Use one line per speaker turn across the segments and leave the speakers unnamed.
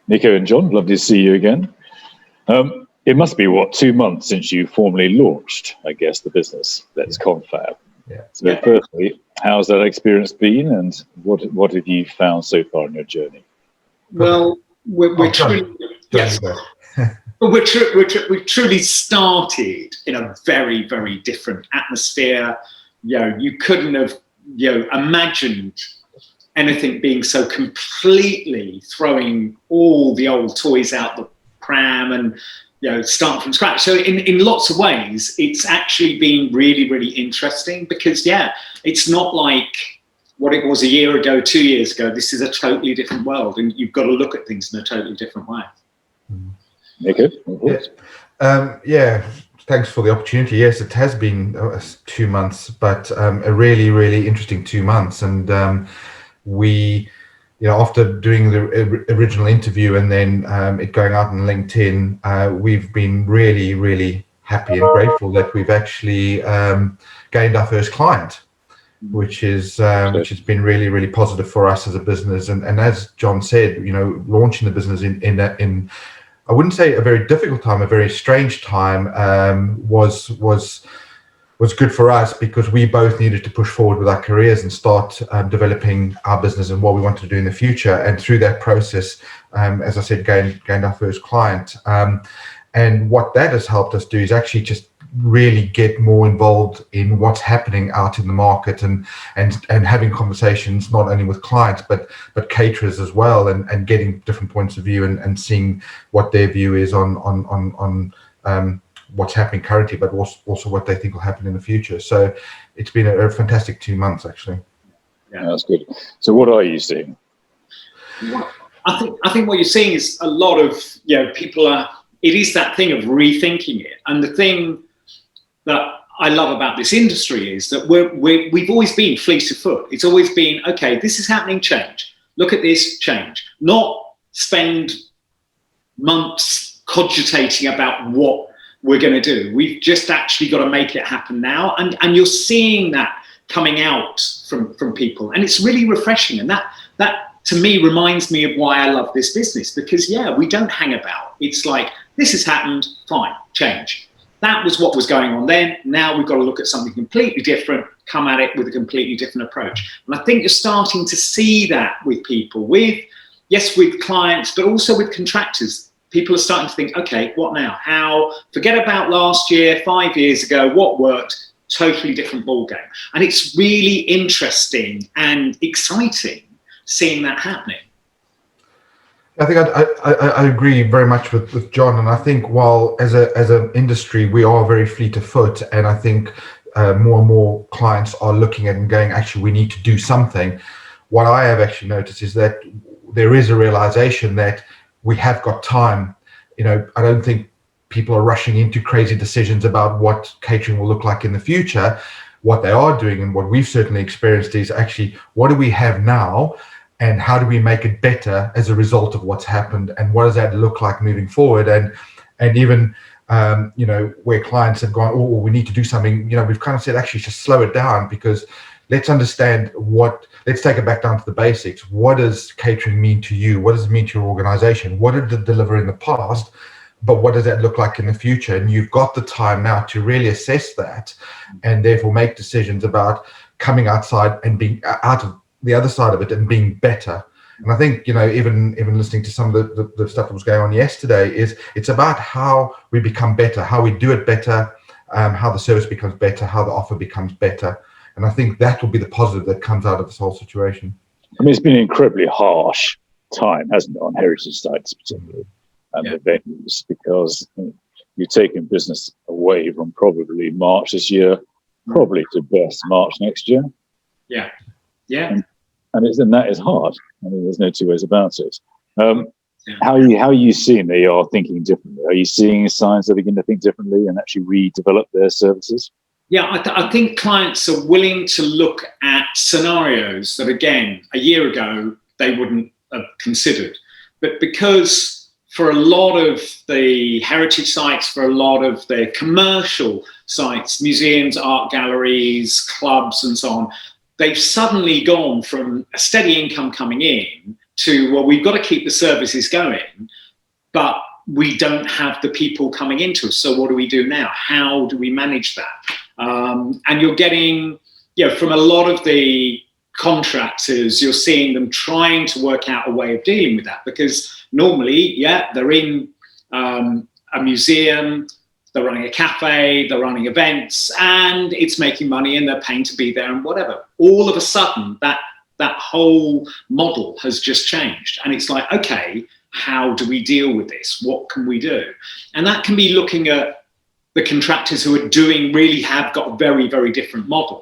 Nico and John, lovely to see you again. It must be, 2 months since you formally launched, I guess, the business. That's Confab.
Yeah.
So firstly, how's that experience been, and what have you found so far in your journey?
Well, we're truly, yes, we truly started in a very, very different atmosphere. You couldn't have, imagined anything being so completely throwing all the old toys out the pram and start from scratch. So in lots of ways, it's actually been really, really interesting because it's not like what it was a year ago, 2 years ago. This is a totally different world, and you've got to look at things in a totally different way.
Nico?
Thanks for the opportunity. Yes, it has been 2 months, but a really, really interesting 2 months. And we, after doing the original interview and then it going out on LinkedIn, we've been really, really happy and grateful that we've actually gained our first client, which has been really, really positive for us as a business. And as John said, launching the business in I wouldn't say a very difficult time, a very strange time, was good for us because we both needed to push forward with our careers and start developing our business and what we wanted to do in the future. And through that process, as I said, gained our first client. And what that has helped us do is actually just really get more involved in what's happening out in the market and having conversations not only with clients but caterers as well, and getting different points of view and seeing what their view is on what's happening currently, but also what they think will happen in the future. So it's been a fantastic 2 months, actually.
Yeah, that's good. So what are you seeing?
I think what you're seeing is a lot of people are. It is that thing of rethinking it, and the thing that I love about this industry is that we've always been fleet of foot. It's always been, okay, this is happening, change. Look at this, change. Not spend months cogitating about what we're going to do. We've just actually got to make it happen now. And you're seeing that coming out from people. And it's really refreshing. And that to me reminds me of why I love this business, because we don't hang about. It's like, this has happened, fine, change. That was what was going on then. Now we've got to look at something completely different, come at it with a completely different approach. And I think you're starting to see that with people, with clients, but also with contractors. People are starting to think, okay, what now? How? Forget about last year, 5 years ago, what worked? Totally different ballgame. And it's really interesting and exciting seeing that happening.
I think I agree very much with John, and I think while as an industry we are very fleet of foot, and I think more and more clients are looking at and going, actually we need to do something. What I have actually noticed is that there is a realization that we have got time. I don't think people are rushing into crazy decisions about what catering will look like in the future. What they are doing, and what we've certainly experienced, is actually what do we have now, and how do we make it better as a result of what's happened, and what does that look like moving forward? And even where clients have gone, oh, we need to do something, we've kind of said, actually just slow it down, because let's understand let's take it back down to the basics. What does catering mean to you? What does it mean to your organization? What did it deliver in the past? But what does that look like in the future? And you've got the time now to really assess that, and therefore make decisions about coming outside and being out of the other side of it and being better. And I think, even listening to some of the stuff that was going on yesterday, it's about how we become better, how we do it better, how the service becomes better, how the offer becomes better. And I think that will be the positive that comes out of this whole situation.
I mean, it's been an incredibly harsh time, hasn't it, on heritage sites particularly, and the venues, because you've taken business away from probably March this year, probably to best March next year.
Yeah.
And that is hard. I mean, there's no two ways about it. How are you seeing they are thinking differently? Are you seeing signs they're beginning to think differently and actually redevelop their services?
Yeah, I think clients are willing to look at scenarios that, again, a year ago, they wouldn't have considered. But because for a lot of the heritage sites, for a lot of the commercial sites, museums, art galleries, clubs and so on, they've suddenly gone from a steady income coming in to, well, we've got to keep the services going, but we don't have the people coming into us. So what do we do now? How do we manage that? And you're getting, from a lot of the contractors, you're seeing them trying to work out a way of dealing with that, because normally, they're in a museum, they're running a cafe, they're running events, and it's making money and they're paying to be there and whatever. All of a sudden, that whole model has just changed. And it's like, okay, how do we deal with this? What can we do? And that can be looking at the contractors who are really have got a very, very different model,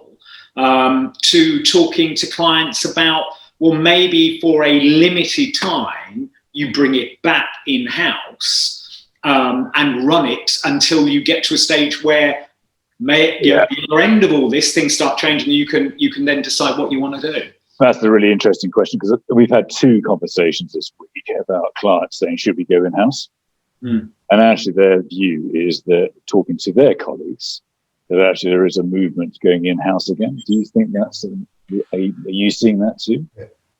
to talking to clients about, well, maybe for a limited time, you bring it back in-house and run it until you get to a stage where at the other end of all this, things start changing, and you can then decide what you want to do.
That's the really interesting question, because we've had 2 conversations this week about clients saying, should we go in-house? And actually their view is that, talking to their colleagues, that actually there is a movement going in-house again. Do you think that's, are you seeing that too?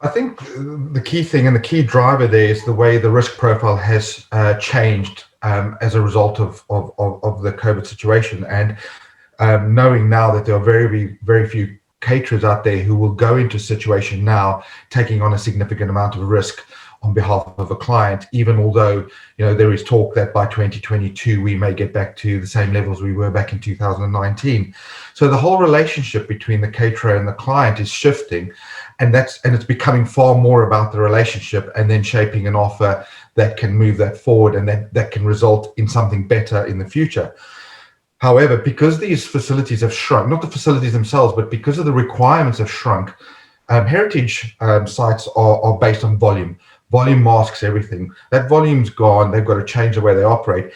I think the key thing and the key driver there is the way the risk profile has changed as a result of the COVID situation. And knowing now that there are very, very few caterers out there who will go into a situation now taking on a significant amount of risk on behalf of a client, even although there is talk that by 2022 we may get back to the same levels we were back in 2019. So the whole relationship between the caterer and the client is shifting, and it's becoming far more about the relationship and then shaping an offer that can move that forward and that can result in something better in the future. However, because these facilities have shrunk, not the facilities themselves, but because of the requirements have shrunk, heritage sites are based on volume. Volume masks everything. That volume's gone. They've got to change the way they operate.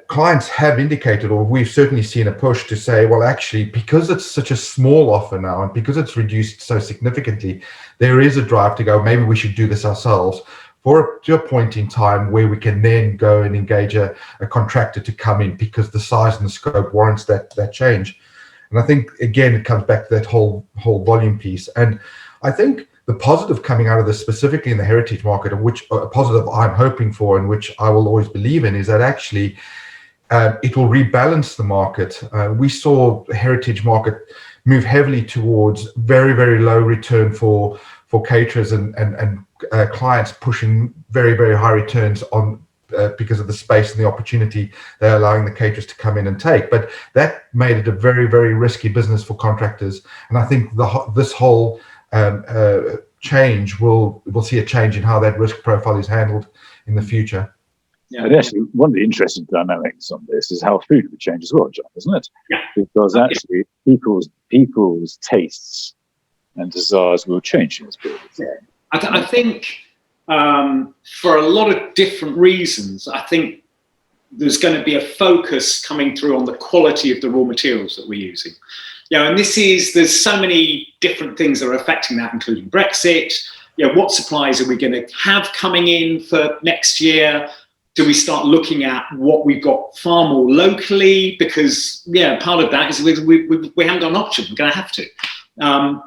Clients have indicated, or we've certainly seen a push to say, well, actually, because it's such a small offer now and because it's reduced so significantly, there is a drive to go, maybe we should do this ourselves to a point in time where we can then go and engage a contractor to come in, because the size and the scope warrants that change. And I think, again, it comes back to that whole volume piece. And I think the positive coming out of this, specifically in the heritage market, which a positive I'm hoping for and which I will always believe in, is that actually it will rebalance the market. We saw the heritage market move heavily towards very, very low return for caterers and clients pushing very, very high returns on because of the space and the opportunity they're allowing the caterers to come in and take. But that made it a very, very risky business for contractors. And I think this whole change we'll see a change in how that risk profile is handled in the future.
Yeah. And actually, one of the interesting dynamics on this is how food would change as well, John, isn't it?
Yeah.
Because actually, people's tastes and desires will change in this period.
Yeah. I think for a lot of different reasons, I think there's going to be a focus coming through on the quality of the raw materials that we're using. And there's so many different things that are affecting that, including Brexit. What supplies are we going to have coming in for next year? Do we start looking at what we've got far more locally? Because, part of that is we haven't got an option. We're going to have to.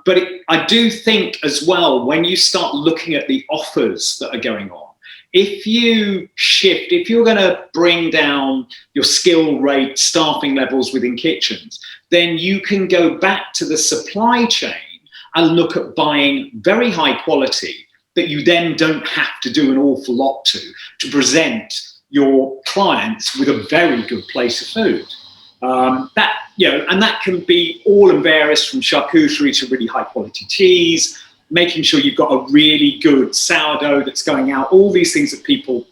But I do think as well, when you start looking at the offers that are going on, if you're going to bring down your skill rate, staffing levels within kitchens, then you can go back to the supply chain and look at buying very high quality that you then don't have to do an awful lot to present your clients with a very good place of food. And that can be all and various, from charcuterie to really high quality cheese, making sure you've got a really good sourdough that's going out, all these things that people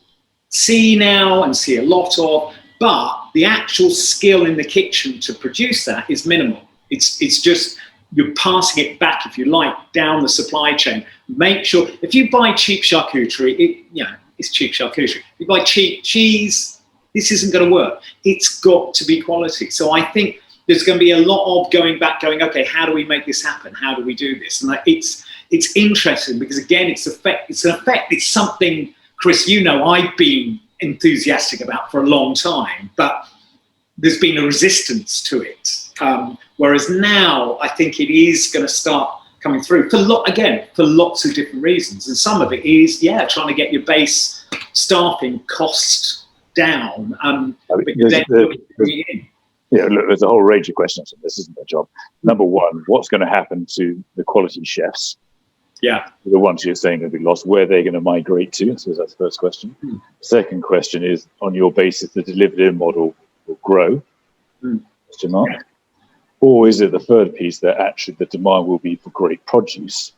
see now and see a lot of, but the actual skill in the kitchen to produce that is minimal. It's just, you're passing it back, if you like, down the supply chain. Make sure, if you buy cheap charcuterie, it's cheap charcuterie. If you buy cheap cheese, this isn't going to work. It's got to be quality. So I think there's going to be a lot of going, okay, how do we make this happen? How do we do this? And it's interesting because, again, it's something, Chris, I've been enthusiastic about for a long time, but there's been a resistance to it. Whereas now I think it is going to start coming through for lots of different reasons. And some of it is, trying to get your base staffing costs down.
Look, there's a whole range of questions on this, isn't there, John? Number one, what's going to happen to the quality chefs?
Yeah.
The ones you're saying are going to be lost, where they're going to migrate to? So that's the first question. Second question is, on your basis, the delivered-in model will grow? Question mark. Yeah. Or is it the third piece that actually the demand will be for great produce?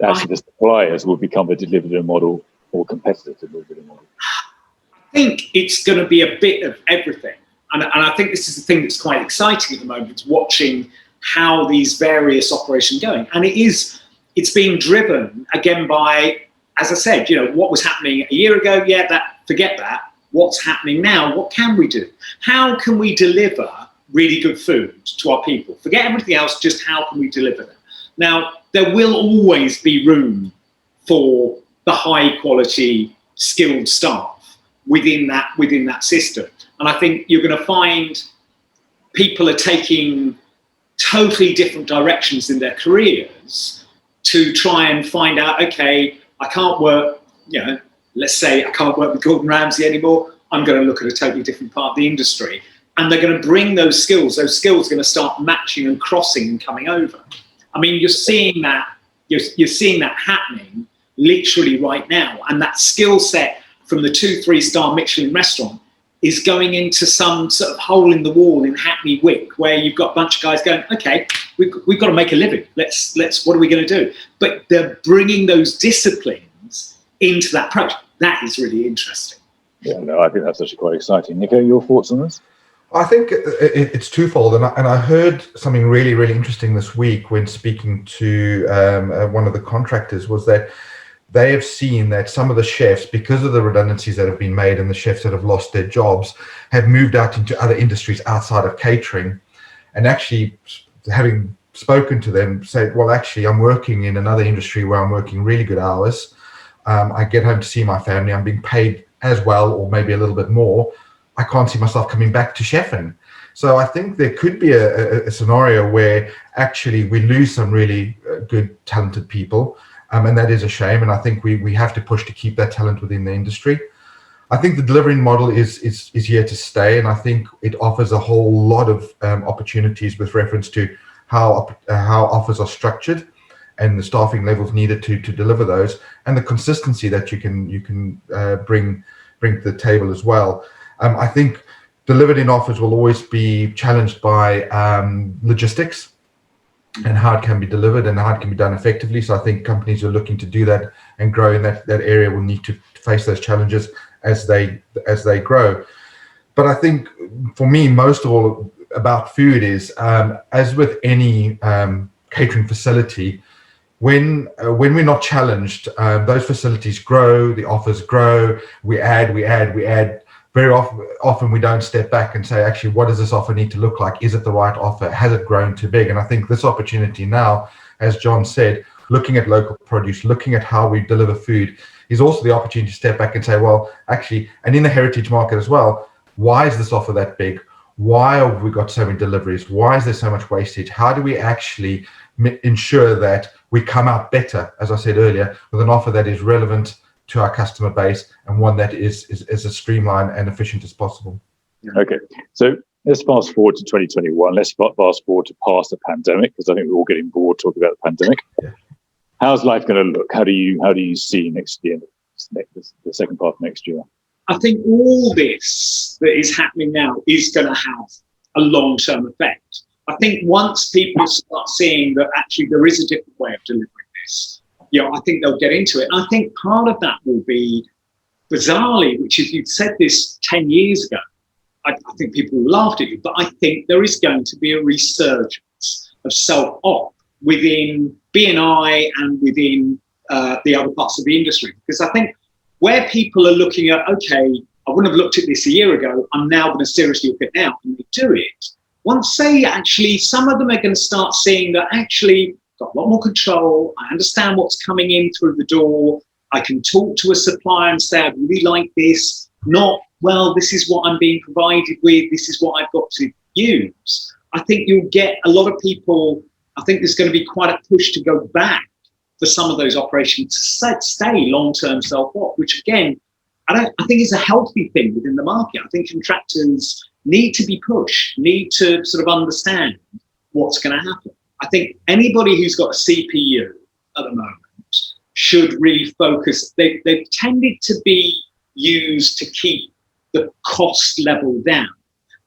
Actually, the suppliers will become a delivered-in model or competitive delivered-in model?
I think it's going to be a bit of everything. And I think this is the thing that's quite exciting at the moment, forwarding how these various operations are going. And it's being driven, again, by, as I said, what was happening a year ago, forget that. What's happening now? What can we do? How can we deliver really good food to our people? Forget everything else, just how can we deliver them? Now, there will always be room for the high quality, skilled staff within that system. And I think you're going to find people are taking totally different directions in their careers to try and find out, okay, I can't work, let's say I can't work with Gordon Ramsay anymore. I'm going to look at a totally different part of the industry. And they're going to bring those skills are going to start matching and crossing and coming over. I mean, you're seeing that happening literally right now. And that skill set from the 2-3-star Michelin restaurant is going into some sort of hole in the wall in Hackney Wick, where you've got a bunch of guys going, okay, we've got to make a living. Let's what are we going to do? But they're bringing those disciplines into that project. That is really interesting.
Yeah, no, I think that's actually quite exciting. Nico, your thoughts on this?
I think it's twofold, and I heard something really, really interesting this week when speaking to one of the contractors, was that they have seen that some of the chefs, because of the redundancies that have been made and the chefs that have lost their jobs, have moved out into other industries outside of catering. And actually, having spoken to them, said, well, actually, I'm working in another industry where I'm working really good hours. I get home to see my family. I'm being paid as well, or maybe a little bit more. I can't see myself coming back to chefing. So I think there could be a scenario where actually we lose some really good, talented people. And that is a shame. And I think we have to push to keep that talent within the industry. I think the delivering model is here to stay. And I think it offers a whole lot of opportunities with reference to how offers are structured and the staffing levels needed to deliver those, and the consistency that you can bring to the table as well. I think delivered in offers will always be challenged by logistics and how it can be delivered and how it can be done effectively. So I think companies who are looking to do that and grow in that area will need to face those challenges as they grow. But I think for me, most of all about food is, as with any catering facility, when we're not challenged, those facilities grow, the offers grow, we add. Very often we don't step back and say, actually, what does this offer need to look like? Is it the right offer? Has it grown too big? And I think this opportunity now, as John said, looking at local produce, looking at how we deliver food, is also the opportunity to step back and say, well, actually, and in the heritage market as well, why is this offer that big? Why have we got so many deliveries? Why is there so much wastage? How do we actually ensure that we come out better, as I said earlier, with an offer that is relevant to our customer base and one that is as streamlined and efficient as possible?
Okay, so let's fast forward to 2021. Let's fast forward to past the pandemic, because I think we're all getting bored talking about the pandemic.
Yeah.
How's life going to look? How do you see next year, the second part of next year?
I think all this that is happening now is going to have a long-term effect. I think once people start seeing that actually there is a different way of delivering this, I think they'll get into it. And I think part of that will be, bizarrely, which is, you'd said this 10 years ago, I think people laughed at you, but I think there is going to be a resurgence of self-op within B&I and within the other parts of the industry. Because I think where people are looking at, okay, I wouldn't have looked at this a year ago, I'm now going to seriously look at it now, and they do it. Once they actually, some of them are going to start seeing that actually got a lot more control, I understand what's coming in through the door, I can talk to a supplier and say, I really like this, not, well, this is what I'm being provided with, this is what I've got to use. I think you'll get a lot of people I think there's going to be quite a push to go back for some of those operations to stay long-term self-op, which again, I think is a healthy thing within the market. I think contractors need to be pushed, need to sort of understand what's going to happen. I think anybody who's got a CPU at the moment should really focus. They've tended to be used to keep the cost level down.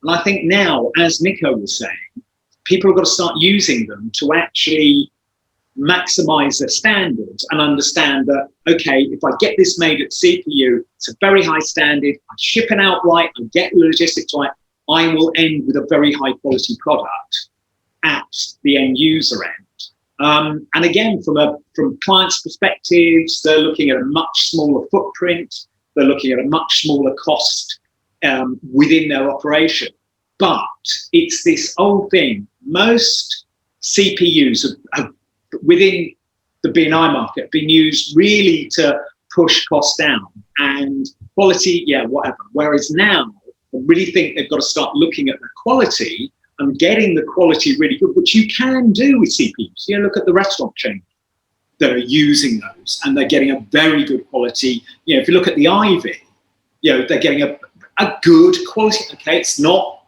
And I think now, as Nico was saying, people have got to start using them to actually maximize their standards and understand that, okay, if I get this made at CPU, it's a very high standard, I ship it out right, I get the logistics right, I will end with a very high quality product at the end user end. And again, from clients' perspectives, they're looking at a much smaller footprint, they're looking at a much smaller cost within their operation. But it's this old thing. Most CPUs have within the B&I market been used really to push costs down and quality, yeah, whatever. Whereas now, I really think they've got to start looking at the quality and getting the quality really good, which you can do with CPUs. You know, look at the restaurant chains that are using those and they're getting a very good quality. You know, if you look at the Ivy, you know, they're getting a good quality. Okay, it's not,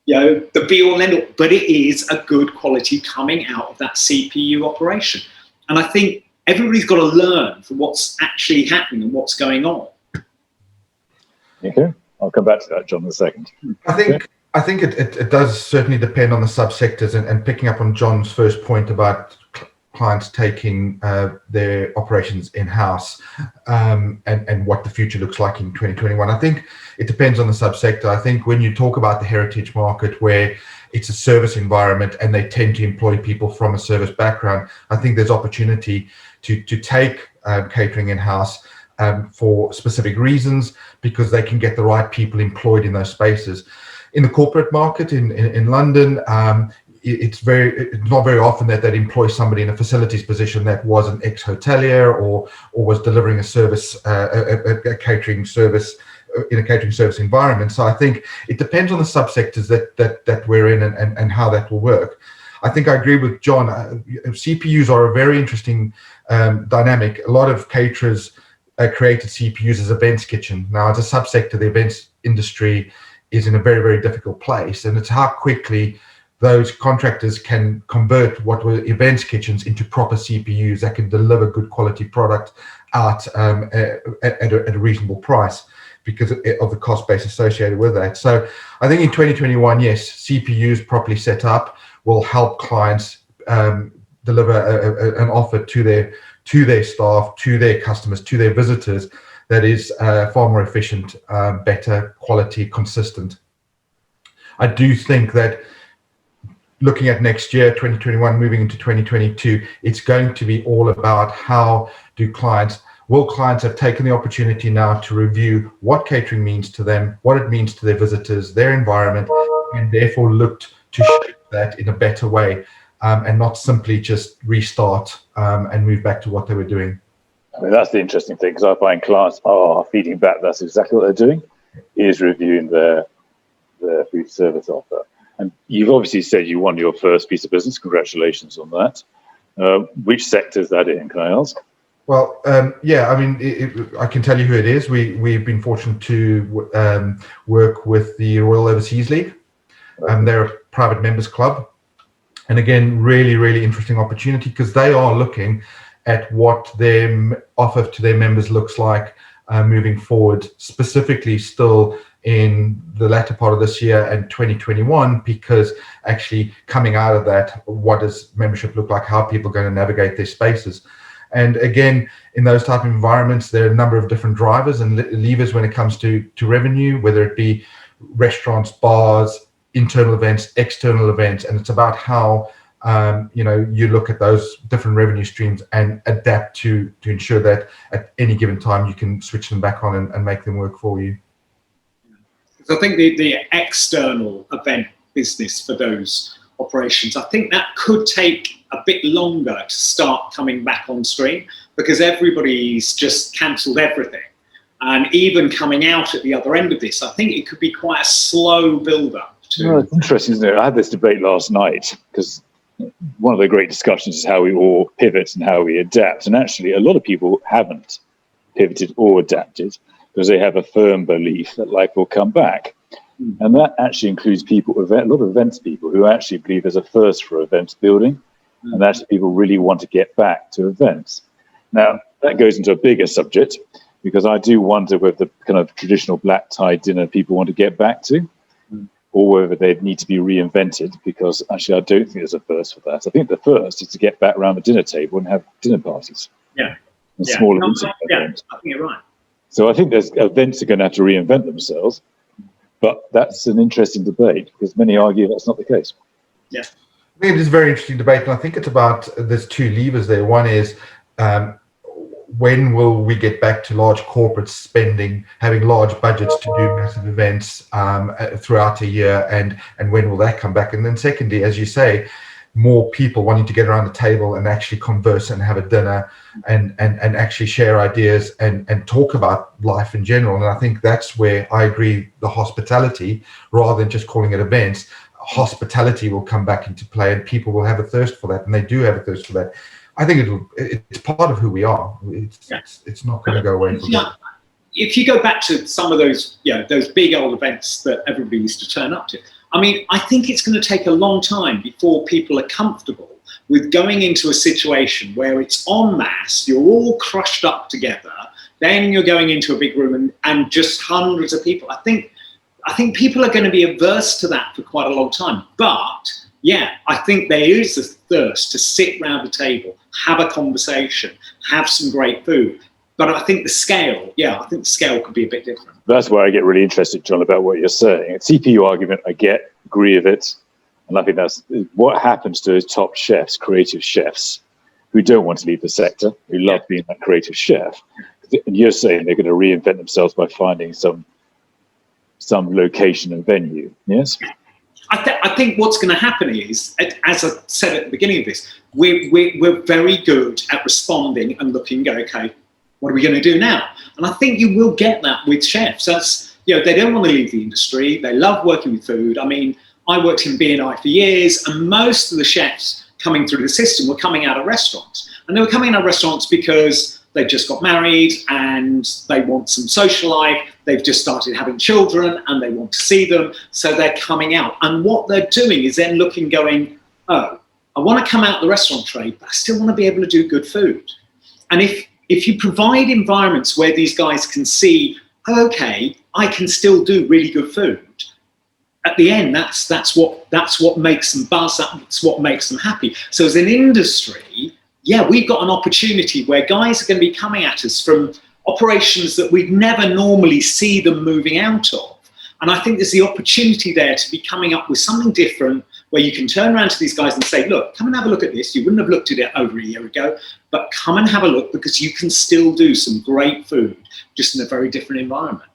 you know, the be all and end all, but it is a good quality coming out of that CPU operation. And I think everybody's got to learn from what's actually happening and what's going on.
Okay, I'll come back to that, John, in a second.
I think it does certainly depend on the subsectors, and picking up on John's first point about clients taking their operations in-house and what the future looks like in 2021. I think it depends on the subsector. I think when you talk about the heritage market where it's a service environment and they tend to employ people from a service background, I think there's opportunity to take catering in-house for specific reasons because they can get the right people employed in those spaces. In the corporate market in London, it's not very often that they'd employ somebody in a facilities position that was an ex-hotelier or was delivering a service, a catering service in a catering service environment. So I think it depends on the subsectors that we're in and how that will work. I think I agree with John. CPUs are a very interesting dynamic. A lot of caterers created CPUs as events kitchen. Now, as a subsector, the events industry is in a very, very difficult place, and it's how quickly those contractors can convert what were events kitchens into proper CPUs that can deliver good quality product out at a reasonable price because of the cost base associated with that. So I think in 2021, yes, CPUs properly set up will help clients deliver an offer to their staff, to their customers, to their visitors that is far more efficient, better quality, consistent. I do think that looking at next year, 2021, moving into 2022, it's going to be all about will clients have taken the opportunity now to review what catering means to them, what it means to their visitors, their environment, and therefore looked to shape that in a better way and not simply just restart and move back to what they were doing.
I mean, that's the interesting thing, because I find clients are feeding back. That's exactly what they're doing, is reviewing their food service offer. And you've obviously said you won your first piece of business. Congratulations on that. Which sector is that in, can I ask?
Well, yeah, I mean, I can tell you who it is. We've been fortunate to work with the Royal Overseas League. They're a private members club. And again, really, really interesting opportunity because they are looking at what their offer to their members looks like moving forward, specifically still in the latter part of this year and 2021, because actually coming out of that, what does membership look like? How are people going to navigate their spaces? And again, in those type of environments, there are a number of different drivers and levers when it comes to revenue, whether it be restaurants, bars, internal events, external events, and it's about how you look at those different revenue streams and adapt to ensure that at any given time you can switch them back on and make them work for you.
So I think the external event business for those operations, I think that could take a bit longer to start coming back on stream because everybody's just cancelled everything. And even coming out at the other end of this, I think it could be quite a slow build-up.
It's interesting, isn't it? I had this debate last night because one of the great discussions is how we all pivot and how we adapt. And actually, a lot of people haven't pivoted or adapted because they have a firm belief that life will come back. And that actually includes people, a lot of events people who actually believe there's a thirst for events building. And actually people really want to get back to events. Now, that goes into a bigger subject, because I do wonder whether the kind of traditional black tie dinner people want to get back to, or whether they need to be reinvented, because actually I don't think there's a first for that. I think the first is to get back around the dinner table and have dinner parties.
Yeah.
And smaller events.
I think you're right.
So I think there's events are going to have to reinvent themselves, but that's an interesting debate, because many argue that's not the case.
Yeah.
I think it is a very interesting debate, and I think it's about, there's two levers there. One is, when will we get back to large corporate spending, having large budgets to do massive events throughout a year, and when will that come back? And then secondly, as you say, more people wanting to get around the table and actually converse and have a dinner and actually share ideas and talk about life in general. And I think that's where I agree, the hospitality, rather than just calling it events, hospitality will come back into play, and people will have a thirst for that, and they do have a thirst for that. I think it's part of who we are. It's not going to go away.
If you go back to some of those, those big old events that everybody used to turn up to, I mean, I think it's going to take a long time before people are comfortable with going into a situation where it's en masse, you're all crushed up together, then you're going into a big room and just hundreds of people. I think people are going to be averse to that for quite a long time. But yeah, I think there is a thirst to sit round the table, have a conversation, have some great food. But I think the scale could be a bit different.
That's where I get really interested, John, about what you're saying. A CPU argument, I agree with it. And I think that's what happens to those top chefs, creative chefs, who don't want to leave the sector, who love being that creative chef. And you're saying they're going to reinvent themselves by finding some location and venue, yes?
I think what's going to happen is, as I said at the beginning of this, we're very good at responding and looking and go, okay, what are we going to do now? And I think you will get that with chefs. That's, they don't want to leave the industry. They love working with food. I mean, I worked in B&I for years, and most of the chefs coming through the system were coming out of restaurants. And they were coming out of restaurants because they just got married and they want some social life. They've just started having children and they want to see them. So they're coming out. And what they're doing is then looking, going, oh, I want to come out the restaurant trade, but I still want to be able to do good food. And if you provide environments where these guys can see, oh, okay, I can still do really good food, at the end, that's what makes them buzz, that's what makes them happy. So as an industry, yeah, we've got an opportunity where guys are going to be coming at us from operations that we'd never normally see them moving out of. And I think there's the opportunity there to be coming up with something different, where you can turn around to these guys and say, look, come and have a look at this. You wouldn't have looked at it over a year ago, but come and have a look, because you can still do some great food, just in a very different environment.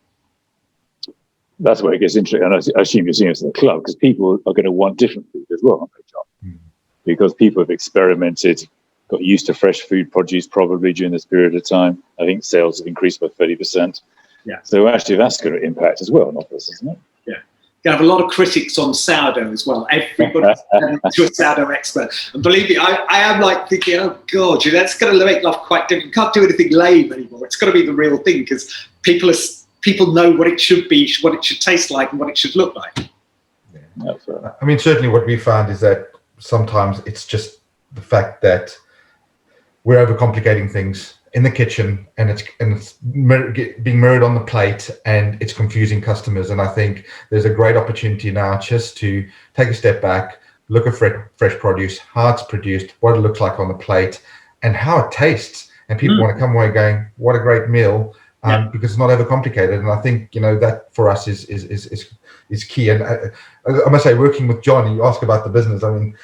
That's where it gets interesting. And I assume you're seeing this at the club, because people are going to want different food as well, aren't they, John? Because people have experimented, got used to fresh food produce probably during this period of time. I think sales have increased by 30%. Yeah. So actually that's going to impact as well on offers, isn't it? Yeah.
You have a lot of critics on sourdough as well. Everybody's to a sourdough expert. And believe me, I am like thinking, oh God, that's going to make life quite different. You can't do anything lame anymore. It's got to be the real thing, because people know what it should be, what it should taste like, and what it should look like.
Yeah. I mean, certainly what we found is that sometimes it's just the fact that we're overcomplicating things in the kitchen, and it's being mirrored on the plate, and it's confusing customers. And I think there's a great opportunity now just to take a step back, look at fresh produce, how it's produced, what it looks like on the plate, and how it tastes. And people want to come away going, what a great meal, because it's not overcomplicated. And I think, that for us is key. And I must say, working with John, you ask about the business, I mean,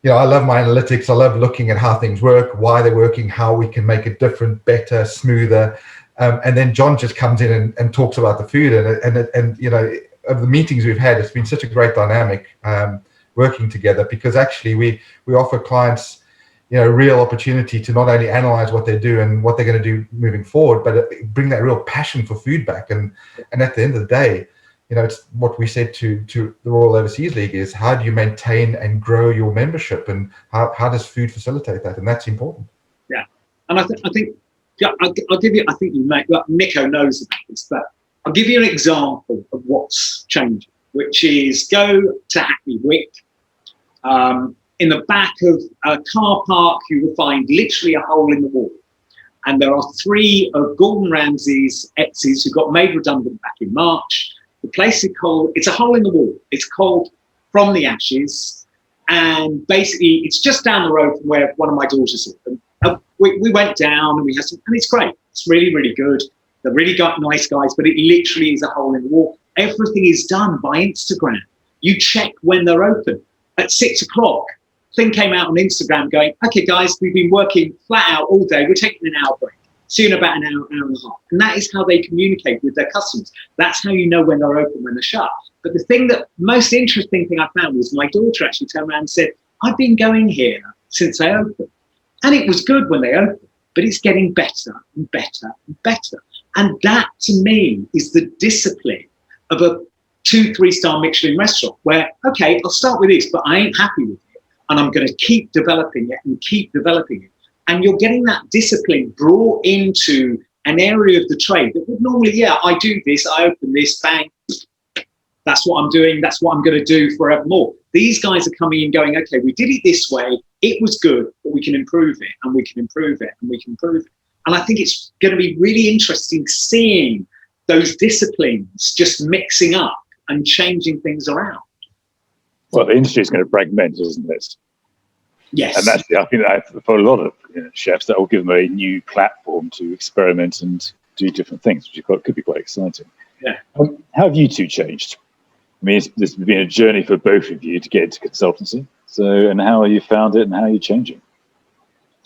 I love my analytics. I love looking at how things work, why they're working, how we can make it different, better, smoother. And then John just comes in and talks about the food. And of the meetings we've had, it's been such a great dynamic working together, because actually we offer clients, real opportunity to not only analyze what they do and what they're going to do moving forward, but bring that real passion for food back. And at the end of the day, it's what we said to the Royal Overseas League is, how do you maintain and grow your membership, and how does food facilitate that? And that's important.
Yeah, and I think yeah, I'll give you. I think Nico knows about this, but I'll give you an example of what's changing, which is go to Hackney Wick. In the back of a car park, you will find literally a hole in the wall. And there are 3 of Gordon Ramsay's exes who got made redundant back in March. The place is called, it's a hole in the wall. It's called From the Ashes. And basically, it's just down the road from where one of my daughters lived. We went down and we had some, and it's great. It's really, really good. They're really nice guys, but it literally is a hole in the wall. Everything is done by Instagram. You check when they're open. At 6 o'clock, thing came out on Instagram going, okay, guys, we've been working flat out all day. We're taking an hour break. See you in about an hour, hour and a half. And that is how they communicate with their customers. That's how you know when they're open, when they're shut. But the thing that most interesting thing I found was my daughter actually turned around and said, I've been going here since they opened. And it was good when they opened, but it's getting better and better and better. And that, to me, is the discipline of a 2-3-star Michelin restaurant where, okay, I'll start with this, but I ain't happy with it. And I'm going to keep developing it and keep developing it. And you're getting that discipline brought into an area of the trade that would normally, yeah, I do this, I open this, bang, that's what I'm doing, that's what I'm going to do forevermore. These guys are coming in going, okay, we did it this way, it was good, but we can improve it, and we can improve it, and we can improve it. And I think it's going to be really interesting seeing those disciplines just mixing up and changing things around.
Well, the industry is going to fragment, isn't it?
Yes.
And that's, I think that for a lot of chefs, that will give them a new platform to experiment and do different things, which could be quite exciting.
Yeah.
How have you two changed? I mean, this has been a journey for both of you to get into consultancy. So, and how have you found it, and how are you changing?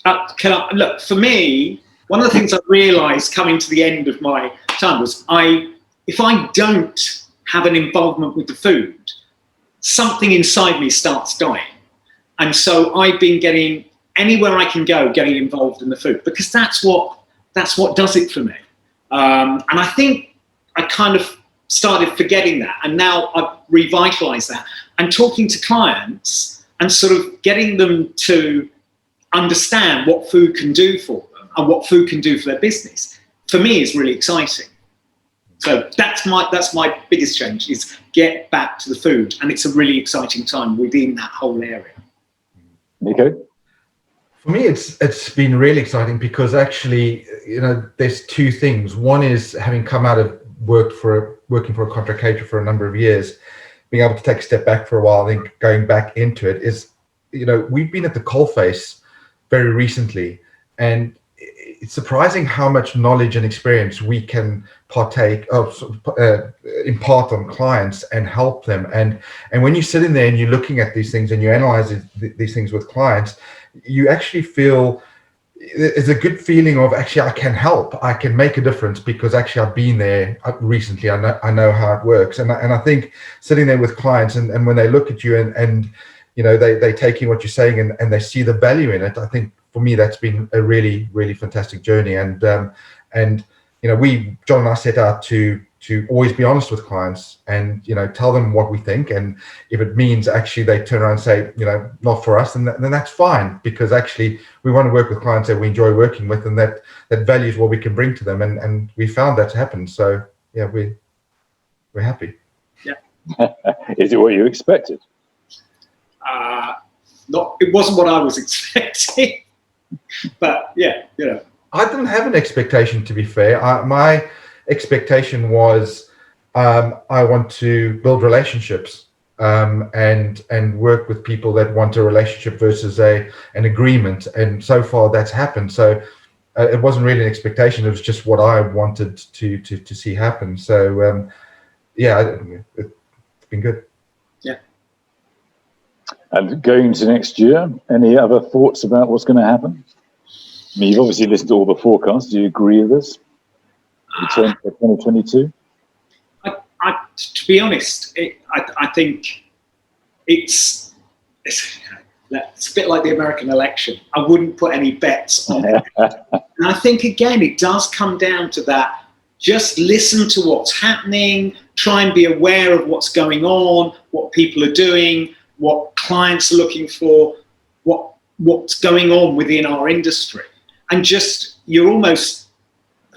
Look, for me, one of the things I realised coming to the end of my time was if I don't have an involvement with the food, something inside me starts dying. And so I've been getting anywhere I can go, getting involved in the food, because that's what does it for me. And I think I kind of started forgetting that, and now I've revitalized that and talking to clients and sort of getting them to understand what food can do for them and what food can do for their business. For me, is really exciting. So that's my biggest change, is get back to the food, and it's a really exciting time within that whole area.
Nico?
For me, it's been really exciting because actually, there's 2 things. One is having come out of working for a contract caterer for a number of years, being able to take a step back for a while, then going back into it is, we've been at the coalface very recently, and it's surprising how much knowledge and experience we can impart on clients and help them. And when you sit in there and you're looking at these things and you analyze these things with clients, you actually feel it's a good feeling of actually I can help, I can make a difference, because actually I've been there recently. I know how it works, and I think sitting there with clients and when they look at you and they take in what you're saying and they see the value in it, I think for me that's been a really, really fantastic journey. And John and I set out to always be honest with clients and tell them what we think, and if it means actually they turn around and say not for us, then that's fine, because actually we want to work with clients that we enjoy working with and that values what we can bring to them, and we found that to happen. So yeah, we're happy.
Yeah.
Is it what you expected?
It wasn't what I was expecting, but yeah,
I didn't have an expectation, to be fair. My expectation was I want to build relationships and work with people that want a relationship versus an agreement. And so far that's happened. So it wasn't really an expectation. It was just what I wanted to see happen. So yeah, it's been good.
Yeah.
And going into next year, any other thoughts about what's going to happen? I mean, you've obviously listened to all the forecasts. Do you agree with this? Return for 2022?
To be honest, I think it's a bit like the American election. I wouldn't put any bets on it. And I think, again, it does come down to that. Just listen to what's happening, try and be aware of what's going on, what people are doing, what clients are looking for, what's going on within our industry. And just, you're almost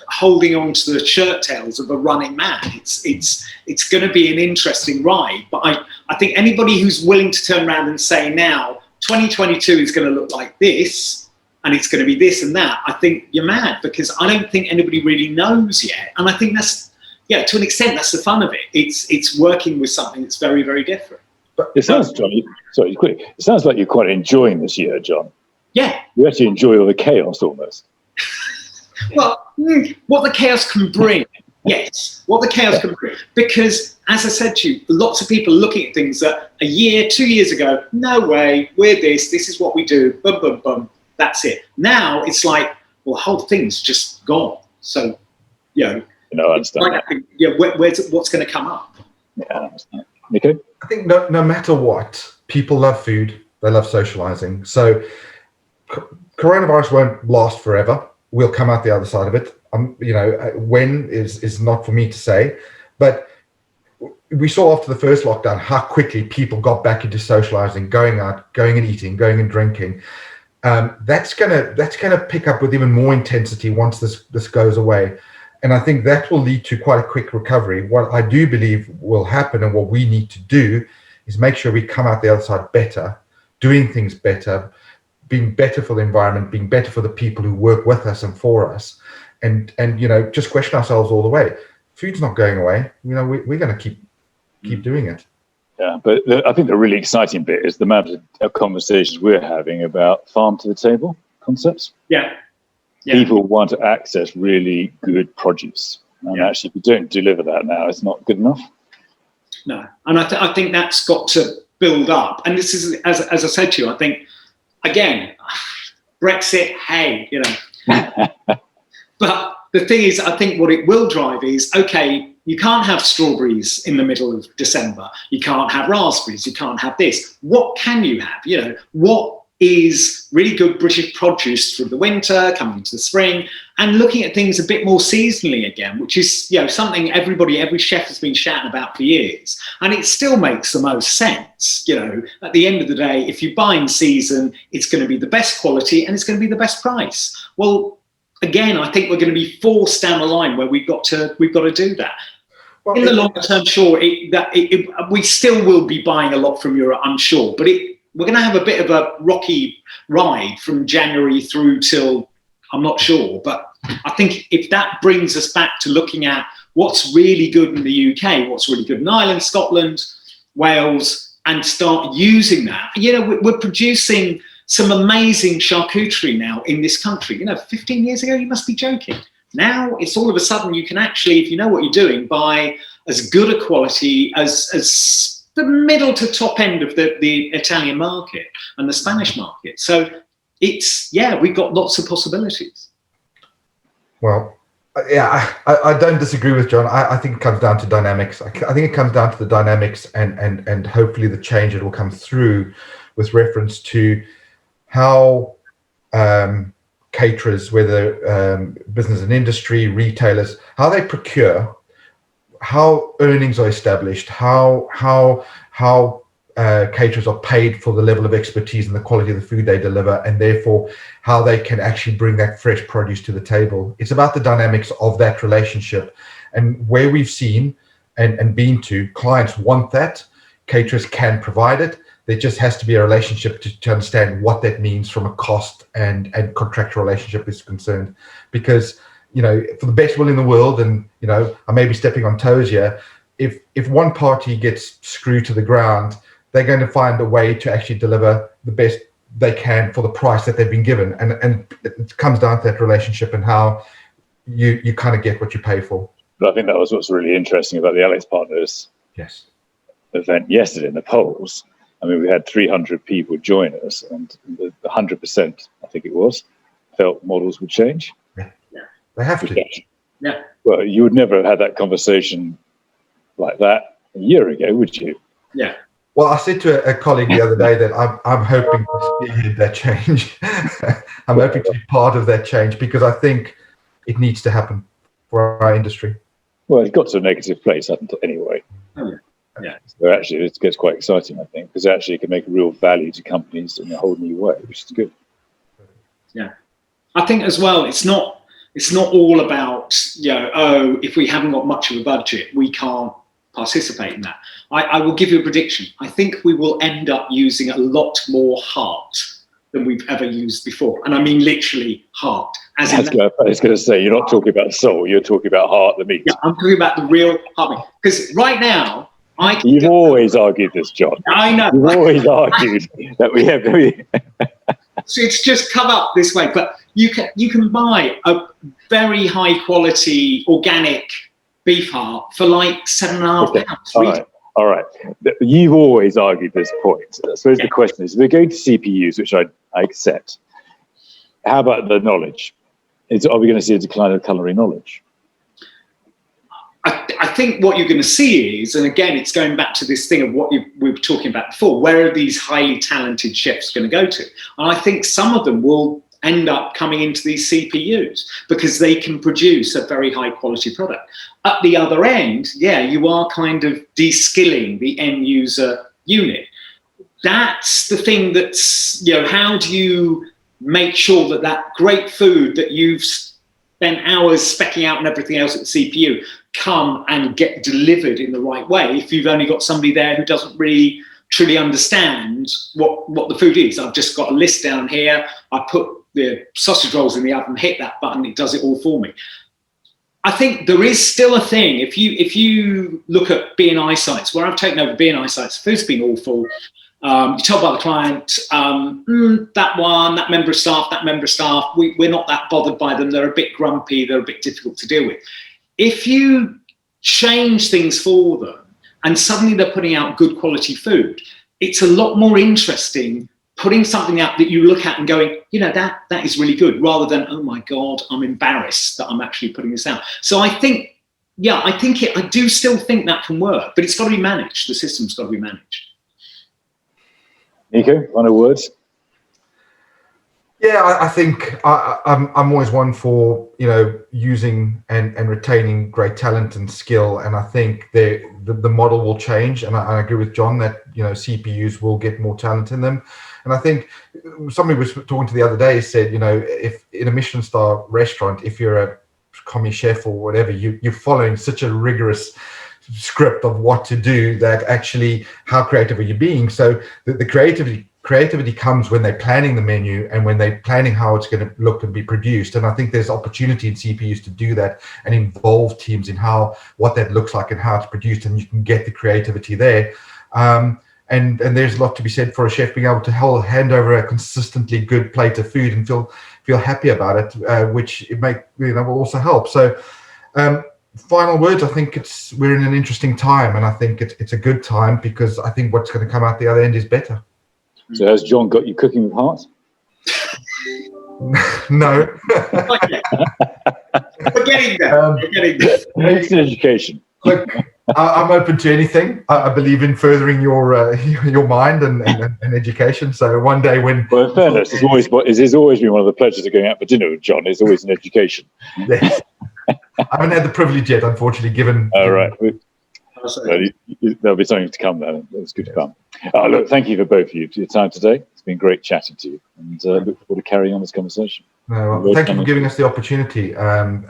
holding on to the shirt tails of a running man. It's going to be an interesting ride. But I think anybody who's willing to turn around and say now, 2022 is going to look like this, and it's going to be this and that, I think you're mad, because I don't think anybody really knows yet. And I think that's, yeah, to an extent, that's the fun of it. It's working with something that's very, very different.
But it sounds, John, sorry, quick. It sounds like you're quite enjoying this year, John.
Yeah.
You actually enjoy all the chaos almost.
Well, what the chaos can bring, yes, what the chaos can bring. Because, as I said to you, lots of people are looking at things that a year, 2 years ago, no way, we're this is what we do, boom, boom, boom, that's it. Now it's like, well, the whole thing's just gone. So, you know,
I understand.
Like, yeah, what's going to come up?
Yeah, I understand. Nico?
I think no matter what, people love food, they love socializing. So coronavirus won't last forever. We'll come out the other side of it. When is not for me to say, but we saw after the first lockdown how quickly people got back into socializing, going out, going and eating, going and drinking. That's gonna pick up with even more intensity once this goes away. And I think that will lead to quite a quick recovery. What I do believe will happen, and what we need to do, is make sure we come out the other side better, doing things better, being better for the environment, being better for the people who work with us and for us, and just question ourselves all the way. Food's not going away. We're going to keep doing it.
Yeah, but I think the really exciting bit is the amount of conversations we're having about farm to the table concepts.
Yeah.
People want to access really good produce. And actually, if you don't deliver that now, it's not good enough.
No. And I think that's got to build up. And this is, as I said to you, I think, again, Brexit, hey, But the thing is, I think what it will drive is, okay, you can't have strawberries in the middle of December. You can't have raspberries. You can't have this. What can you have? What is really good British produce through the winter, coming into the spring, and looking at things a bit more seasonally again, which is something every chef has been shouting about for years. And it still makes the most sense. At the end of the day, if you buy in season, it's going to be the best quality and it's going to be the best price. Well, again, I think we're going to be forced down the line where we've got to do that. Well, in the longer term, sure, we still will be buying a lot from Europe, I'm sure, but we're going to have a bit of a rocky ride from January through till, I'm not sure. But I think if that brings us back to looking at what's really good in the UK, what's really good in Ireland, Scotland, Wales, and start using that. We're producing some amazing charcuterie now in this country. 15 years ago, you must be joking. Now it's all of a sudden you can actually, if you know what you're doing, buy as good a quality as the middle to top end of the Italian market and the Spanish market. So we've got lots of possibilities.
Well, I don't disagree with John. I think it comes down to dynamics. I think it comes down to the dynamics and hopefully the change that will come through with reference to how caterers, whether business and industry, retailers, how they procure, how earnings are established, how caterers are paid for the level of expertise and the quality of the food they deliver, and therefore how they can actually bring that fresh produce to the table. It's about the dynamics of that relationship, and where we've seen and been to, clients want that, caterers can provide it. There just has to be a relationship to understand what that means from a cost and contractual relationship is concerned. Because, for the best will in the world, and, I may be stepping on toes here, if one party gets screwed to the ground, they're going to find a way to actually deliver the best they can for the price that they've been given. And it comes down to that relationship and how you kind of get what you pay for.
But I think that was what's really interesting about the Alex Partners event yesterday in the polls. I mean, we had 300 people join us, and the 100%, I think it was, felt models would change.
Yeah. They have to.
Yeah.
Well, you would never have had that conversation like that a year ago, would you?
Yeah.
Well, I said to a colleague the other day that I'm hoping to spearhead that change. I'm hoping to be part of that change because I think it needs to happen for our industry.
Well, it's got to a negative place, hasn't it, anyway?
Oh, yeah. Yeah.
So actually, it gets quite exciting, I think, because actually it can make a real value to companies in a whole new way, which is good.
Yeah. I think as well, it's not all about, oh, if we haven't got much of a budget, we can't participate in that. I will give you a prediction. I think we will end up using a lot more heart than we've ever used before. And I mean literally heart. I
was going to say, you're not talking about soul, you're talking about heart, the meat.
Yeah, I'm talking about the real heart. Because right now,
You've always argued this, John.
I know.
You've always argued that we have.
So it's just come up this way, but you can buy a very high quality organic beef heart for like £7.5.
All right. You've always argued this point. I suppose the question is, we're going to CPUs, which I accept. How about the knowledge? Are we going to see a decline of culinary knowledge?
I think what you're going to see is, and again, it's going back to this thing of what we were talking about before, where are these highly talented chefs going to go to? And I think some of them will end up coming into these CPUs because they can produce a very high quality product. At the other end, you are kind of de-skilling the end user unit. That's the thing that's, how do you make sure that that great food that you've spent hours specking out and everything else at the CPU come and get delivered in the right way if you've only got somebody there who doesn't really truly understand what the food is. I've just got a list down here. I put the sausage rolls in the oven, hit that button, it does it all for me. I think there is still a thing. If you look at B&I sites, where I've taken over B&I sites, the food's been awful. You're told by the client, that member of staff, we're not that bothered by them. They're a bit grumpy. They're a bit difficult to deal with. If you change things for them and suddenly they're putting out good quality food, it's a lot more interesting putting something out that you look at and going, that is really good, rather than, oh my God, I'm embarrassed that I'm actually putting this out. So I think, I do still think that can work, but it's got to be managed. The system's got to be managed.
Nico, final words?
Yeah, I think I'm always one for using and retaining great talent and skill, and I think the model will change. And I agree with John that CPUs will get more talent in them. And I think somebody was talking to the other day said, if in a Michelin star restaurant, if you're a commis chef or whatever, you're following such a rigorous script of what to do that actually how creative are you being. So the creativity comes when they're planning the menu and when they're planning how it's going to look and be produced. And I think there's opportunity in CPUs to do that and involve teams in what that looks like and how it's produced, and you can get the creativity there. And there's a lot to be said for a chef being able to hand over a consistently good plate of food and feel happy about it, which will also help. So final words, I think we're in an interesting time, and I think it's a good time because I think what's going to come out the other end is better.
So has John got you cooking with heart?
No.
We're getting there.
It's an education.
Look, I'm open to anything. I believe in furthering your mind and education. So one day when...
Well, in fairness, it has always been one of the pleasures of going out for dinner with John. It's always an education.
Yes. I haven't had the privilege yet, unfortunately, given...
All right. There'll be something to come then. It's good to come. Look, thank you for both of you for your time today. It's been great chatting to you, and look forward to carrying on this conversation.
Thank you for giving us the opportunity and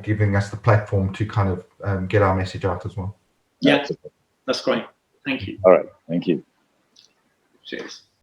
giving us the platform to kind of get our message out as well.
Yeah, that's great. Thank you.
All right. Thank you.
Cheers.